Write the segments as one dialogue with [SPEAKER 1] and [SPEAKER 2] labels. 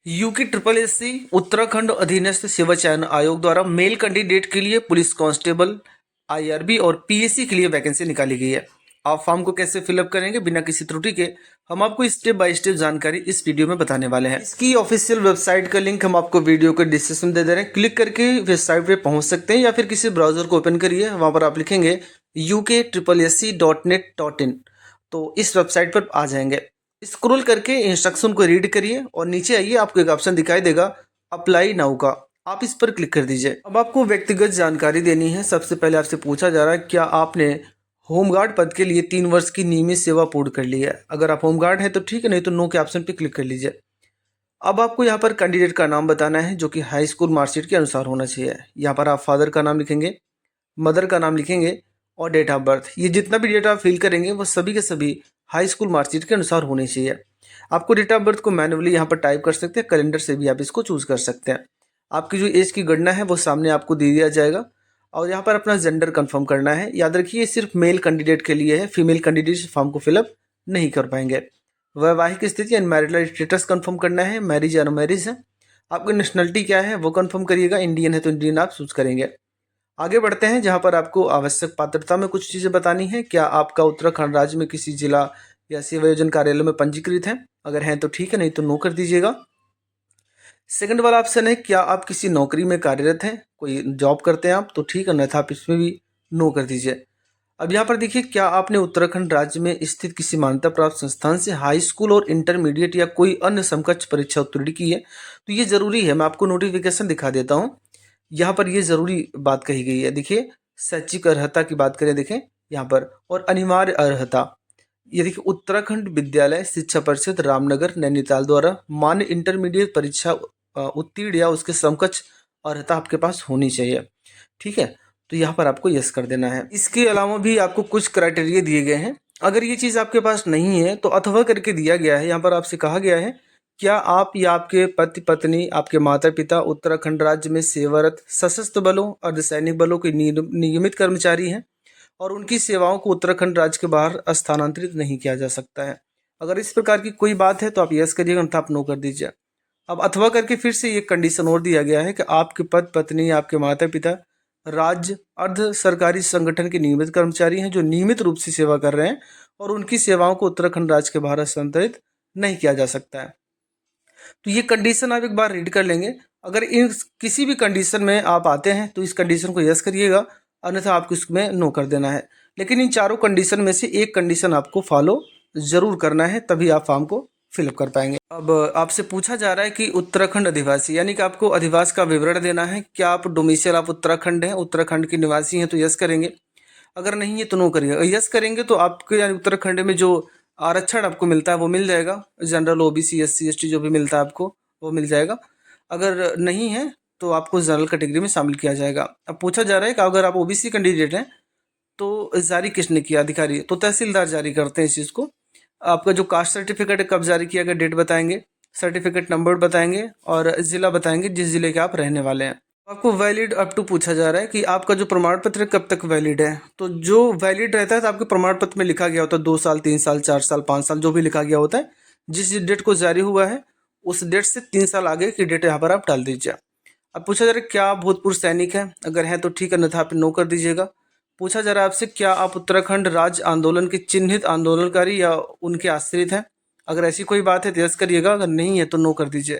[SPEAKER 1] UK triple SC Uttarakhand अधीनस्थ सेवा चयन आयोग द्वारा मेल कैंडिडेट के लिए पुलिस कांस्टेबल, आईआरबी और पीएससी के लिए वैकेंसी निकाली गई है। आप फॉर्म को कैसे फिलअप करेंगे बिना किसी त्रुटि के, हम आपको स्टेप बाय स्टेप जानकारी इस वीडियो में बताने वाले हैं। इसकी ऑफिशियल वेबसाइट का लिंक हम आपको वीडियो के डिस्क्रिप्शन में दे दे रहे हैं। क्लिक करके वेबसाइट पे पहुंच सकते हैं या फिर किसी ब्राउजर को ओपन करिए, वहां पर आप लिखेंगे uk.SC.net.in, तो इस वेबसाइट पर आ जाएंगे। स्क्रॉल करके इंस्ट्रक्शन को रीड करिए और नीचे आइए, आपको एक ऑप्शन दिखाई देगा अप्लाई नाउ का, आप इस पर क्लिक कर दीजिए। अब आपको व्यक्तिगत जानकारी देनी है। सबसे पहले आपसे पूछा जा रहा है क्या आपने होमगार्ड पद के लिए 3 वर्ष की नियमित सेवा पूर्ण कर ली है। अगर आप होमगार्ड हैं तो ठीक है, नहीं तो नो के ऑप्शन पे क्लिक कर लीजिए। अब आपको यहाँ पर कैंडिडेट का नाम बताना है जो कि हाई स्कूल मार्कशीट के अनुसार होना चाहिए। यहाँ पर आप फादर का नाम लिखेंगे, मदर का नाम लिखेंगे और डेट ऑफ बर्थ। ये जितना भी डेटा आप फिल करेंगे वो सभी के सभी हाई स्कूल मार्कशीट के अनुसार होनी चाहिए। आपको डेट ऑफ बर्थ को मैन्युअली यहाँ पर टाइप कर सकते हैं, कैलेंडर से भी आप इसको चूज कर सकते हैं। आपकी जो एज की गणना है वो सामने आपको दे दिया जाएगा और यहाँ पर अपना जेंडर कंफर्म करना है। याद रखिए ये सिर्फ मेल कैंडिडेट के लिए है, फीमेल कैंडिडेट फॉर्म को फिलअप नहीं कर पाएंगे। वैवाहिक स्थिति यानी मैरिटल स्टेटस कंफर्म करना है, मैरिज या अनमैरिज है। आपकी नेशनलिटी क्या है वो कंफर्म करिएगा, इंडियन है तो इंडियन आप चूज करेंगे। आगे बढ़ते हैं, जहां पर आपको आवश्यक पात्रता में कुछ चीज़ें बतानी है। क्या आपका उत्तराखंड राज्य में किसी जिला या सेवा योजन कार्यालय में पंजीकृत है? अगर हैं तो ठीक है, नहीं तो नो कर दीजिएगा। सेकंड वाला ऑप्शन है क्या आप किसी नौकरी में कार्यरत हैं, कोई जॉब करते हैं आप, तो ठीक है, अन्यथा आप इसमें भी नो कर दीजिए। अब यहाँ पर देखिए, क्या आपने उत्तराखंड राज्य में स्थित किसी मान्यता प्राप्त संस्थान से हाई स्कूल और इंटरमीडिएट या कोई अन्य समकक्ष परीक्षा उत्तीर्ण की है? तो ये जरूरी है, मैं आपको नोटिफिकेशन दिखा देता हूँ। यहाँ पर ये जरूरी बात कही गई है। देखिए, शैक्षिक अर्हता की बात करें, देखें यहाँ पर, और अनिवार्य अर्हता, ये देखिए उत्तराखंड विद्यालय शिक्षा परिषद रामनगर नैनीताल द्वारा मान्य इंटरमीडिएट परीक्षा उत्तीर्ण या उसके समकक्ष अर्हता आपके पास होनी चाहिए। ठीक है, तो यहाँ पर आपको यस कर देना है। इसके अलावा भी आपको कुछ क्राइटेरिया दिए गए हैं। अगर ये चीज़ आपके पास नहीं है तो अथवा करके दिया गया है। यहाँ पर आपसे कहा गया है क्या आप या आपके पति पत्नी, आपके माता पिता उत्तराखंड राज्य में सेवारत सशस्त्र बलों, अर्धसैनिक बलों के नियमित कर्मचारी हैं और उनकी सेवाओं को उत्तराखंड राज्य के बाहर स्थानांतरित नहीं किया जा सकता है। अगर इस प्रकार की कोई बात है तो आप यस करिएगा, अन्यथा आप नो कर दीजिए। अब अथवा करके फिर से ये कंडीशन और दिया गया है कि आपके पति पत्नी, आपके माता पिता राज्य अर्ध सरकारी संगठन के नियमित कर्मचारी हैं जो नियमित रूप से सेवा कर रहे हैं और उनकी सेवाओं को उत्तराखंड राज्य के बाहर स्थानांतरित नहीं किया जा सकता है। तो ये कंडीशन आप एक बार रीड कर लेंगे। अगर इन किसी भी कंडीशन में आप आते हैं तो इस कंडीशन को यस करिएगा, अन्यथा आपको इसमें नो कर देना है। लेकिन इन चारों कंडीशन में से एक कंडीशन आपको फॉलो जरूर करना है, तभी आप फॉर्म को फिलअप कर पाएंगे। अब आपसे पूछा जा रहा है कि उत्तराखंड अधिवासी, यानी कि आपको अधिवास का विवरण देना है। क्या आप डोमिसाइल आप उत्तराखंड हैं, उत्तराखंड के निवासी हैं तो यस करेंगे, अगर नहीं है तो नो करिएगा। यस करेंगे तो आपके यानी उत्तराखंड में जो आरक्षण आपको मिलता है वो मिल जाएगा, जनरल ओबीसी एससी एसटी जो भी मिलता है आपको वो मिल जाएगा। अगर नहीं है तो आपको जनरल कैटेगरी में शामिल किया जाएगा। अब पूछा जा रहा है कि अगर आप ओबीसी कैंडिडेट हैं तो जारी किसने किया? अधिकारी, तो तहसीलदार जारी करते हैं इस चीज़ को। आपका जो कास्ट सर्टिफिकेट है कब जारी किया गया, डेट बताएंगे, सर्टिफिकेट नंबर बताएंगे और ज़िला बताएंगे जिस ज़िले के आप रहने वाले हैं। आपको वैलिड अप टू पूछा जा रहा है कि आपका जो प्रमाण पत्र कब तक वैलिड है। तो जो वैलिड रहता है तो आपके प्रमाण पत्र में लिखा गया होता है 2 साल 3 साल 4 साल 5 साल जो भी लिखा गया होता है। जिस डेट को जारी हुआ है उस डेट से 3 साल आगे की डेट यहाँ पर आप डाल दीजिए। अब पूछा जा रहा है क्या आप भूतपूर्व सैनिक हैं, अगर हैं तो ठीक है, अन्यथा आप नो कर दीजिएगा। पूछा जा रहा है आपसे क्या आप उत्तराखंड राज्य आंदोलन के चिन्हित आंदोलनकारी या उनके आश्रित हैं, अगर ऐसी कोई बात है तो यस करिएगा, अगर नहीं है तो नो कर दीजिए।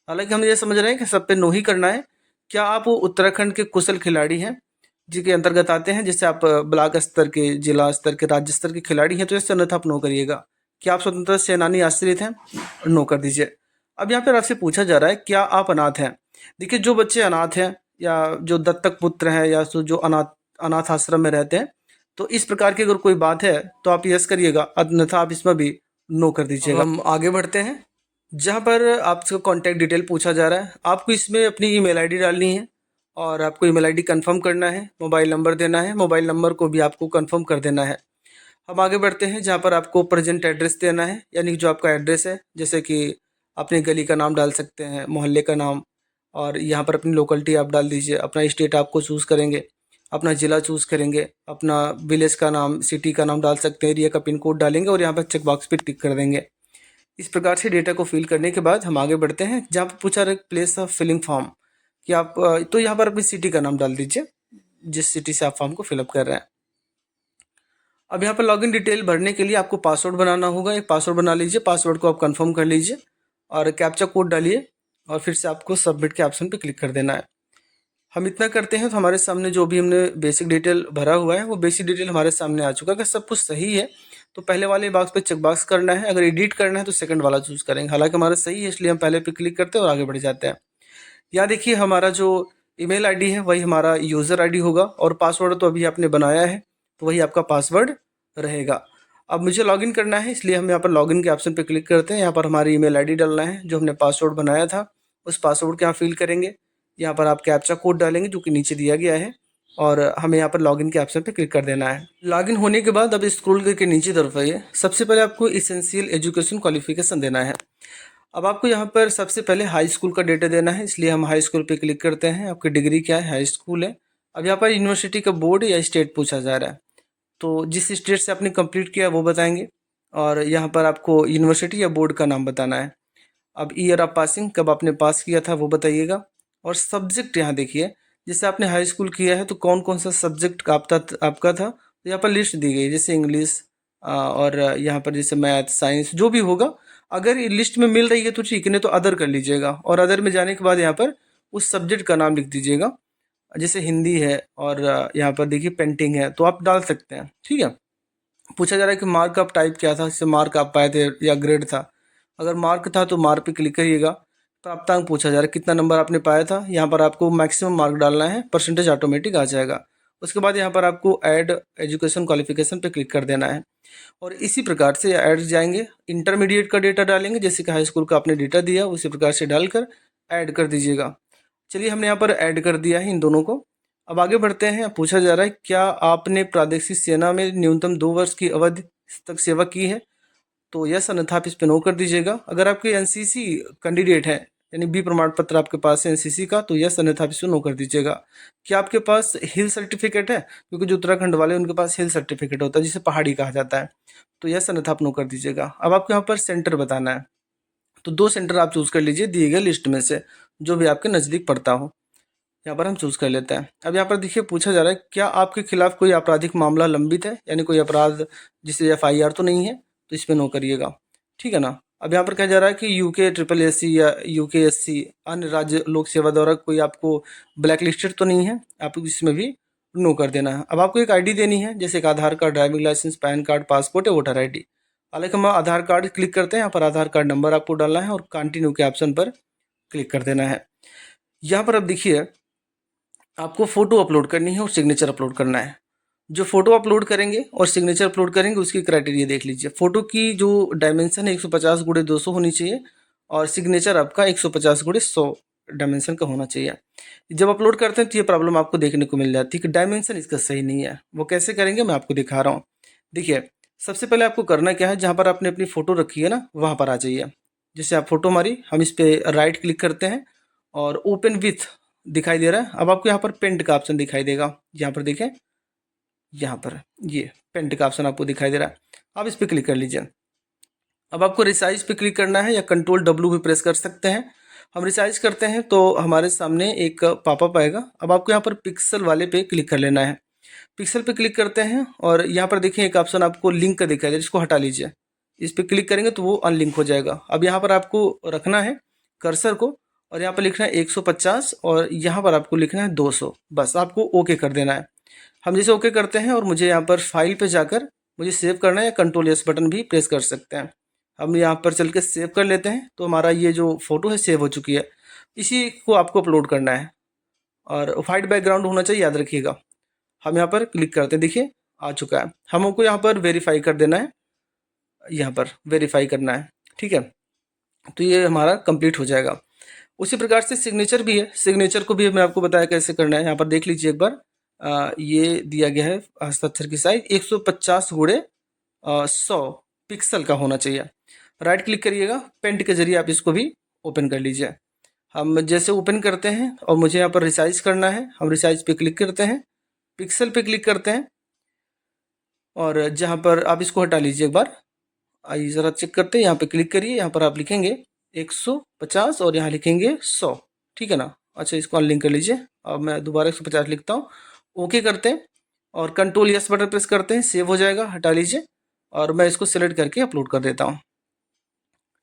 [SPEAKER 1] हालांकि हम ये समझ रहे हैं कि सब पे नो ही करना है। क्या आप उत्तराखंड के कुशल खिलाड़ी हैं जिसके अंतर्गत आते हैं, जैसे आप ब्लॉक स्तर के, जिला स्तर के, राज्य स्तर के खिलाड़ी हैं तो इससे अन्यथा आप नो करिएगा। क्या आप स्वतंत्रता सेनानी आश्रित हैं, नो कर दीजिए। अब यहाँ पर आपसे पूछा जा रहा है क्या आप अनाथ हैं। देखिए, जो बच्चे अनाथ हैं या जो दत्तक पुत्र हैं या जो अनाथ अनाथ आश्रम में रहते हैं, तो इस प्रकार की अगर कोई बात है तो आप यस करिएगा, अन्यथा आप इसमें भी नो कर दीजिएगा। हम आगे बढ़ते हैं, जहाँ पर आपसे कॉन्टैक्ट डिटेल पूछा जा रहा है। आपको इसमें अपनी ईमेल आईडी डालनी है और आपको ईमेल आईडी कंफर्म करना है, मोबाइल नंबर देना है, मोबाइल नंबर को भी आपको कंफर्म कर देना है। हम आगे बढ़ते हैं, जहाँ पर आपको प्रेजेंट एड्रेस देना है, यानी जो आपका एड्रेस है, जैसे कि अपनी गली का नाम डाल सकते हैं, मोहल्ले का नाम, और यहाँ पर अपनी लोकेलिटी आप डाल दीजिए। अपना स्टेट आपको चूज़ करेंगे, अपना ज़िला चूज़ करेंगे, अपना विलेज का नाम, सिटी का नाम डाल सकते हैं, एरिया का पिन कोड डालेंगे और यहाँ पर चेक बॉक्स पे टिक कर देंगे। इस प्रकार से डेटा को फिल करने के बाद हम आगे बढ़ते हैं, जहाँ पर पूछा रहा है प्लेस ऑफ फिलिंग फॉर्म कि आप तो यहाँ पर अपनी सिटी का नाम डाल दीजिए, जिस सिटी से आप फॉर्म को फिलअप कर रहे हैं। अब यहाँ पर लॉगिन डिटेल भरने के लिए आपको पासवर्ड बनाना होगा। एक पासवर्ड बना लीजिए, पासवर्ड को आप कंफर्म कर लीजिए और कैप्चा कोड डालिए और फिर से आपको सबमिट के ऑप्शन पर क्लिक कर देना है। हम इतना करते हैं तो हमारे सामने जो भी हमने बेसिक डिटेल भरा हुआ है वो बेसिक डिटेल हमारे सामने आ चुका है। अगर सब कुछ सही है तो पहले वाले बॉक्स पे चेक बॉक्स करना है, अगर एडिट करना है तो सेकंड वाला चूज करेंगे। हालांकि हमारा सही है इसलिए हम पहले पे क्लिक करते हैं और आगे बढ़ जाते हैं। यहाँ देखिए हमारा जो ईमेल आईडी है वही हमारा यूज़र आईडी होगा और पासवर्ड तो अभी आपने बनाया है तो वही आपका पासवर्ड रहेगा। अब मुझे लॉगिन करना है इसलिए हम यहाँ पर लॉगिन के ऑप्शन पर क्लिक करते हैं। यहाँ पर हमारी ईमेल आईडी डालना है, जो हमने पासवर्ड बनाया था उस पासवर्ड को यहाँ फिल करेंगे। यहाँ पर आप कैप्चा कोड डालेंगे जो कि नीचे दिया गया है और हमें यहाँ पर लॉगिन के ऑप्शन पे क्लिक कर देना है। लॉगिन होने के बाद अब स्क्रॉल करके नीचे तरफ आइए। सबसे पहले आपको एसेंशियल एजुकेशन क्वालिफिकेशन देना है। अब आपको यहाँ पर सबसे पहले हाई स्कूल का डेटा देना है, इसलिए हम हाई स्कूल पे क्लिक करते हैं। आपकी डिग्री क्या है, हाई स्कूल है। अब यहाँ पर यूनिवर्सिटी का बोर्ड या स्टेट पूछा जा रहा है, तो जिस स्टेट से आपने कंप्लीट किया वो बताएंगे और यहाँ पर आपको यूनिवर्सिटी या बोर्ड का नाम बताना है। अब ईयर ऑफ पासिंग, कब आपने पास किया था वो बताइएगा। और सब्जेक्ट यहाँ देखिए, जैसे आपने हाई स्कूल किया है तो कौन कौन सा सब्जेक्ट आपका था, तो यहाँ पर लिस्ट दी गई है, जैसे इंग्लिश और यहाँ पर जैसे मैथ साइंस जो भी होगा। अगर ये लिस्ट में मिल रही है तो ठीक है, नहीं तो अदर कर लीजिएगा और अदर में जाने के बाद यहाँ पर उस सब्जेक्ट का नाम लिख दीजिएगा। जैसे हिंदी है और यहाँ पर देखिए पेंटिंग है तो आप डाल सकते हैं, ठीक है। पूछा जा रहा है कि मार्क आप टाइप क्या था, इससे मार्क आप पाए थे या ग्रेड था। अगर मार्क था तो मार्क पे क्लिक करिएगा। प्राप्तांक पूछा जा रहा है कितना नंबर आपने पाया था, यहाँ पर आपको मैक्सिमम मार्क डालना है, परसेंटेज ऑटोमेटिक आ जाएगा। उसके बाद यहाँ पर आपको ऐड एजुकेशन क्वालिफिकेशन पे क्लिक कर देना है और इसी प्रकार से ऐड जाएंगे। इंटरमीडिएट का डेटा डालेंगे, जैसे कि हाई स्कूल का आपने डेटा दिया उसी प्रकार से डालकर ऐड कर दीजिएगा। चलिए हमने यहाँ पर ऐड कर दिया है इन दोनों को। अब आगे बढ़ते हैं। पूछा जा रहा है क्या आपने प्रादेशिक सेना में न्यूनतम 2 वर्ष की अवधि तक सेवा की है, तो यस, अन्यथा आप इस पे नो कर दीजिएगा। अगर आपके एनसीसी कैंडिडेट हैं यानी बी प्रमाण पत्र आपके पास है एनसीसी का, तो यस, अन्यथा आप इसे नो कर दीजिएगा। क्या आपके पास हिल सर्टिफिकेट है, क्योंकि जो उत्तराखंड वाले उनके पास हिल सर्टिफिकेट होता है जिसे पहाड़ी कहा जाता है, तो यस, अन्यथा आप नो कर दीजिएगा। अब आपको यहाँ पर सेंटर बताना है, तो 2 सेंटर आप चूज कर लीजिए दिए गए लिस्ट में से, जो भी आपके नज़दीक पड़ता हो। यहाँ पर हम चूज कर लेते हैं। अब यहाँ पर देखिए पूछा जा रहा है क्या आपके खिलाफ कोई आपराधिक मामला लंबित है, यानी कोई अपराध जिसे एफआईआर तो नहीं है, तो इस पर नो करिएगा, ठीक है ना। अब यहाँ पर कहा जा रहा है कि यूके ट्रिपल एससी या यूके एससी अन्य राज्य लोक सेवा द्वारा कोई आपको ब्लैक लिस्टेड तो नहीं है, आपको इसमें भी नो कर देना है। अब आपको एक आईडी देनी है, जैसे एक Aadhaar card, driving licence, PAN card, passport या वोटर आईडी। हालांकि हम आधार कार्ड क्लिक करते हैं, यहाँ पर आधार कार्ड नंबर आपको डालना है और कंटिन्यू के ऑप्शन पर क्लिक कर देना है। यहाँ पर अब देखिए आपको फोटो अपलोड करनी है और सिग्नेचर अपलोड करना है। जो फोटो अपलोड करेंगे और सिग्नेचर अपलोड करेंगे उसकी क्राइटेरिया देख लीजिए। फोटो की जो डायमेंशन है 150 गुणे 200 होनी चाहिए और सिग्नेचर आपका 150 गुणे 100 डायमेंशन का होना चाहिए। जब अपलोड करते हैं तो ये प्रॉब्लम आपको देखने को मिल जाती है कि डायमेंशन इसका सही नहीं है। वो कैसे करेंगे मैं आपको दिखा रहा हूँ। देखिए सबसे पहले आपको करना क्या है, जहाँ पर आपने अपनी फ़ोटो रखी है ना वहाँ पर आ जाइए। जैसे आप फोटो हमारी, हम इस पर राइट क्लिक करते हैं और ओपन विथ दिखाई दे रहा है। अब आपको यहाँ पर पेंट का ऑप्शन दिखाई देगा, यहाँ पर देखें, यहाँ पर ये पेंट का ऑप्शन आपको दिखाई दे रहा है, आप इस पर क्लिक कर लीजिए। अब आपको रिसाइज पे क्लिक करना है या कंट्रोल डब्ल्यू भी प्रेस कर सकते हैं। हम रिसाइज करते हैं तो हमारे सामने एक पॉपअप आएगा। अब आपको यहाँ पर पिक्सल वाले पे क्लिक कर लेना है। पिक्सल पे क्लिक करते हैं और यहाँ पर देखिए एक ऑप्शन आपको लिंक का दिखाई दे, जिसको हटा लीजिए। इस पर क्लिक करेंगे तो वो अनलिंक हो जाएगा। अब यहाँ पर आपको रखना है कर्सर को और यहाँ पर लिखना है 150 और यहाँ पर आपको लिखना है 200। बस आपको ओके कर देना है। हम जैसे ओके करते हैं और मुझे यहाँ पर फाइल पे जाकर मुझे सेव करना है या कंट्रोल एस बटन भी प्रेस कर सकते हैं। हम यहाँ पर चल के सेव कर लेते हैं तो हमारा ये जो फोटो है सेव हो चुकी है। इसी को आपको अपलोड करना है और वाइट बैकग्राउंड होना चाहिए, याद रखिएगा। हम यहाँ पर क्लिक करते हैं, देखिए आ चुका है। हमको यहाँ पर वेरीफाई कर देना है, यहाँ पर वेरीफाई करना है, ठीक है। तो ये हमारा कंप्लीट हो जाएगा। उसी प्रकार से सिग्नेचर भी है, सिग्नेचर को भी मैं आपको बताया कैसे करना है। यहाँ पर देख लीजिए एक बार, ये दिया गया है हस्ताक्षर की साइज 150 गुणे 100 पिक्सल का होना चाहिए। राइट क्लिक करिएगा, पेंट के जरिए आप इसको भी ओपन कर लीजिए। हम जैसे ओपन करते हैं और मुझे यहाँ पर रिसाइज करना है, हम रिसाइज पे क्लिक करते हैं, पिक्सल पे क्लिक करते हैं और जहाँ पर आप इसको हटा लीजिए एक बार, आइए ज़रा चेक करते हैं, यहाँ पे क्लिक करिए, यहाँ पर आप लिखेंगे 150 और यहाँ लिखेंगे 100, ठीक है ना। अच्छा, इसको अनलिंक कर लीजिए। अब मैं दोबारा 150 लिखता हूँ, ओके करते हैं और कंट्रोल यस बटन प्रेस करते हैं, सेव हो जाएगा, हटा लीजिए और मैं इसको सेलेक्ट करके अपलोड कर देता हूँ,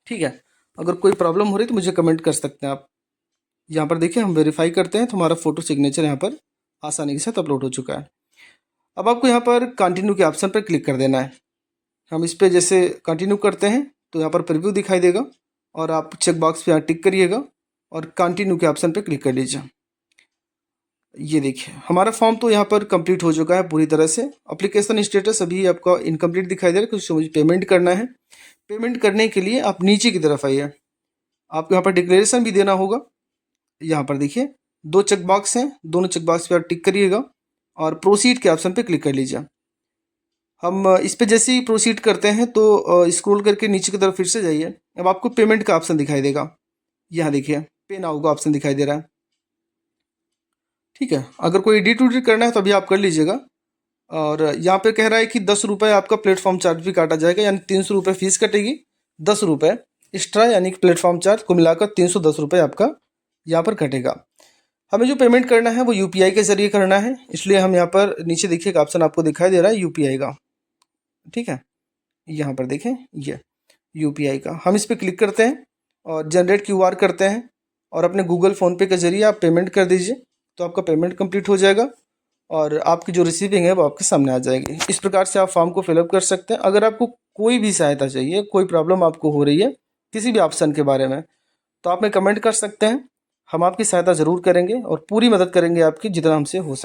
[SPEAKER 1] ठीक है। अगर कोई प्रॉब्लम हो रही तो मुझे कमेंट कर सकते हैं आप। यहाँ पर देखिए हम वेरीफाई करते हैं तो हमारा फ़ोटो सिग्नेचर यहाँ पर आसानी के साथ अपलोड हो चुका है। अब आपको यहाँ पर कंटिन्यू के ऑप्शन पर क्लिक कर देना है। हम इस पर जैसे कंटिन्यू करते हैं तो यहाँ पर प्रीव्यू दिखाई देगा और आप चेक बॉक्स पे यहाँ टिक करिएगा और कंटिन्यू के ऑप्शन पे क्लिक कर लीजिए। ये देखिए हमारा फॉर्म तो यहाँ पर कंप्लीट हो चुका है पूरी तरह से। एप्लीकेशन स्टेटस अभी आपका इनकम्प्लीट दिखाई दे रहा है, कुछ मुझे पेमेंट करना है। पेमेंट करने के लिए आप नीचे की तरफ आइए, आपको यहाँ पर डिक्लेरेशन भी देना होगा। यहाँ पर देखिए 2 चेक बॉक्स हैं, दोनों चेक बॉक्स पे आप टिक करिएगा और प्रोसीड के ऑप्शन पे क्लिक कर लीजिए। हम इस पे जैसे ही प्रोसीड करते हैं तो स्क्रॉल करके नीचे की तरफ फिर से जाइए। अब आपको पेमेंट का ऑप्शन दिखाई देगा, यहाँ देखिए पे नाउ का ऑप्शन दिखाई दे रहा है, ठीक है। अगर कोई एडिट उडिट करना है तो अभी आप कर लीजिएगा। और यहाँ पे कह रहा है कि 10 रुपये आपका प्लेटफॉर्म चार्ज भी काटा जाएगा, यानी 300 रुपये फीस कटेगी, 10 रुपये एक्स्ट्रा यानी कि प्लेटफॉर्म चार्ज को मिलाकर 310 रुपये आपका यहाँ पर कटेगा। हमें जो पेमेंट करना है वो यूपीआई के ज़रिए करना है, इसलिए हम यहाँ पर नीचे देखिए एक ऑप्शन आपको दिखाई दे रहा है यूपीआई का, ठीक है। यहाँ पर देखें ये यूपीआई का, हम इस पर क्लिक करते हैं और जनरेट क्यूआर करते हैं और अपने गूगल फ़ोनपे के ज़रिए आप पेमेंट कर दीजिए तो आपका पेमेंट कंप्लीट हो जाएगा और आपकी जो रिसीविंग है वो आपके सामने आ जाएगी। इस प्रकार से आप फॉर्म को फिलअप कर सकते हैं। अगर आपको कोई भी सहायता चाहिए, कोई प्रॉब्लम आपको हो रही है किसी भी ऑप्शन के बारे में, तो आप में कमेंट कर सकते हैं। हम आपकी सहायता ज़रूर करेंगे और पूरी मदद करेंगे आपकी जितना हमसे हो सके।